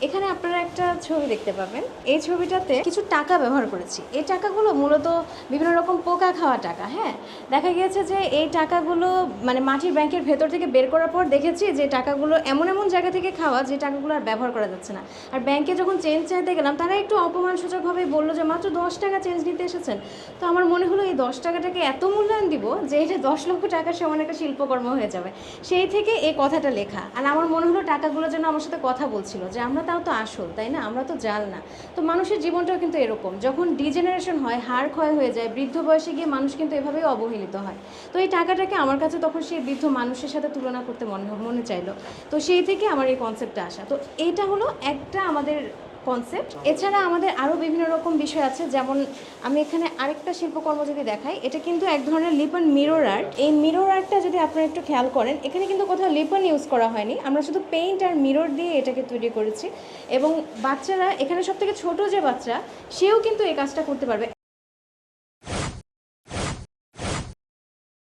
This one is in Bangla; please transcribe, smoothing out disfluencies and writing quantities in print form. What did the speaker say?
এখানে আপনারা একটা ছবি দেখতে পাবেন। এই ছবিটাতে কিছু টাকা ব্যবহার করেছি। এই টাকাগুলো মূলত বিভিন্ন রকম পোকা খাওয়া টাকা। হ্যাঁ, দেখা গিয়েছে যে এই টাকাগুলো মানে মাটির ব্যাংকের ভেতর থেকে বের করার পর দেখেছি যে টাকাগুলো এমন এমন জায়গা থেকে খাওয়া যে টাকাগুলো আর ব্যবহার করা যাচ্ছে না। আর ব্যাংকে যখন চেঞ্জ চাইতে গেলাম তারা একটু অপমানসূচকভাবে বললো যে মাত্র 10 টাকা চেঞ্জ নিতে এসেছেন। তো আমার মনে হলো এই 10 টাকাটাকে এত মূল্যায়ন দিব যে এটা 10 লক্ষ টাকার সমান একটা শিল্পকর্ম হয়ে যাবে। সেই থেকে এই কথাটা লেখা। আর আমার মনে হলো টাকাগুলো যেন আমার সাথে কথা বলছিল যে আমরা তাও তো আসল, তাই না, আমরা তো জাল না। তো মানুষের জীবনটাও কিন্তু এরকম, যখন ডিজেনারেশন হয়, হাড় ক্ষয় হয়ে যায়, বৃদ্ধ বয়সে গিয়ে মানুষ কিন্তু এভাবেই অবহেলিত হয়। তো এই টাকাটাকে আমার কাছে তখন সেই বৃদ্ধ মানুষের সাথে তুলনা করতে মনে চাইলো। তো সেই থেকে আমার এই কনসেপ্টটা আসা। তো এইটা হলো একটা আমাদের কনসেপ্ট। এছাড়া আমাদের আরও বিভিন্ন রকম বিষয় আছে, যেমন আমি এখানে আরেকটা শিল্পকর্ম যদি দেখাই, এটা কিন্তু এক ধরনের লিপন মিরর আর্ট। এই মিরর আর্টটা যদি আপনারা একটু খেয়াল করেন, এখানে কিন্তু কোথাও লিপন ইউজ করা হয়নি, আমরা শুধু পেইন্ট আর মিরর দিয়ে এটাকে তৈরি করেছি। এবং বাচ্চারা, এখানে সব থেকে ছোটো যে বাচ্চা, সেও কিন্তু এই কাজটা করতে পারবে।